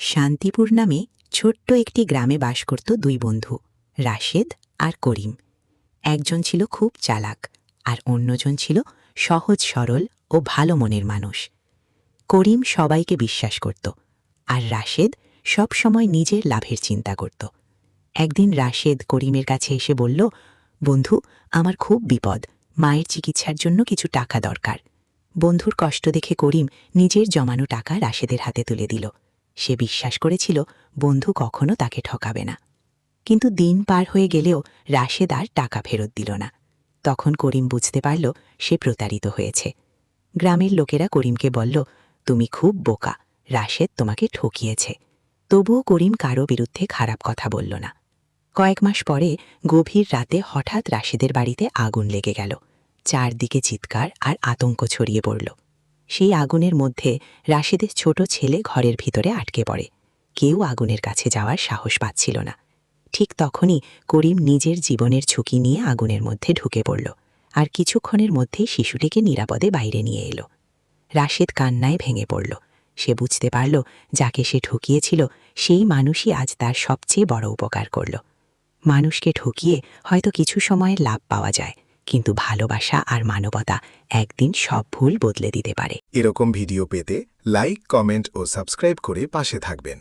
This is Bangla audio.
শান্তিপুর নামে ছোট্ট একটি গ্রামে বাস করত দুই বন্ধু, রাশেদ আর করিম। একজন ছিল খুব চালাক আর অন্যজন ছিল সহজ সরল ও ভালো মনের মানুষ। করিম সবাইকে বিশ্বাস করত আর রাশেদ সব সময় নিজের লাভের চিন্তা করত। একদিন রাশেদ করিমের কাছে এসে বলল, বন্ধু, আমার খুব বিপদ, মায়ের চিকিৎসার জন্য কিছু টাকা দরকার। বন্ধুর কষ্ট দেখে করিম নিজের জমানো টাকা রাশেদের হাতে তুলে দিল। সে বিশ্বাস করেছিল বন্ধু কখনো তাকে ঠকাবে না। কিন্তু দিন পার হয়ে গেলেও রাশেদ আর টাকা ফেরত দিল না। তখন করিম বুঝতে পারল সে প্রতারিত হয়েছে। গ্রামের লোকেরা করিমকে বলল, তুমি খুব বোকা, রাশেদ তোমাকে ঠকিয়েছে। তবুও করিম কারো বিরুদ্ধে খারাপ কথা বলল না। কয়েক মাস পরে গভীর রাতে হঠাৎ রাশেদের বাড়িতে আগুন লেগে গেল। চারদিকে চিৎকার আর আতঙ্ক ছড়িয়ে পড়ল। সেই আগুনের মধ্যে রাশেদের ছোট ছেলে ঘরের ভিতরে আটকে পড়ে। কেউ আগুনের কাছে যাওয়ার সাহস পাচ্ছিল না। ঠিক তখনই করিম নিজের জীবনের ঝুঁকি নিয়ে আগুনের মধ্যে ঢুকে পড়ল আর কিছুক্ষণের মধ্যেই শিশুটিকে নিরাপদে বাইরে নিয়ে এলো। রাশেদ কান্নায় ভেঙে পড়ল। সে বুঝতে পারল যাকে সে ঠকিয়েছিল সেই মানুষই আজ তার সবচেয়ে বড় উপকার করল। মানুষকে ঠকিয়ে হয়তো কিছু সময়ের লাভ পাওয়া যায়, কিন্তু ভালোবাসা আর মানবতা একদিন সব ভুল বদলে দিতে পারে। এরকম ভিডিও পেতে লাইক, কমেন্ট ও সাবস্ক্রাইব করে পাশে থাকবেন।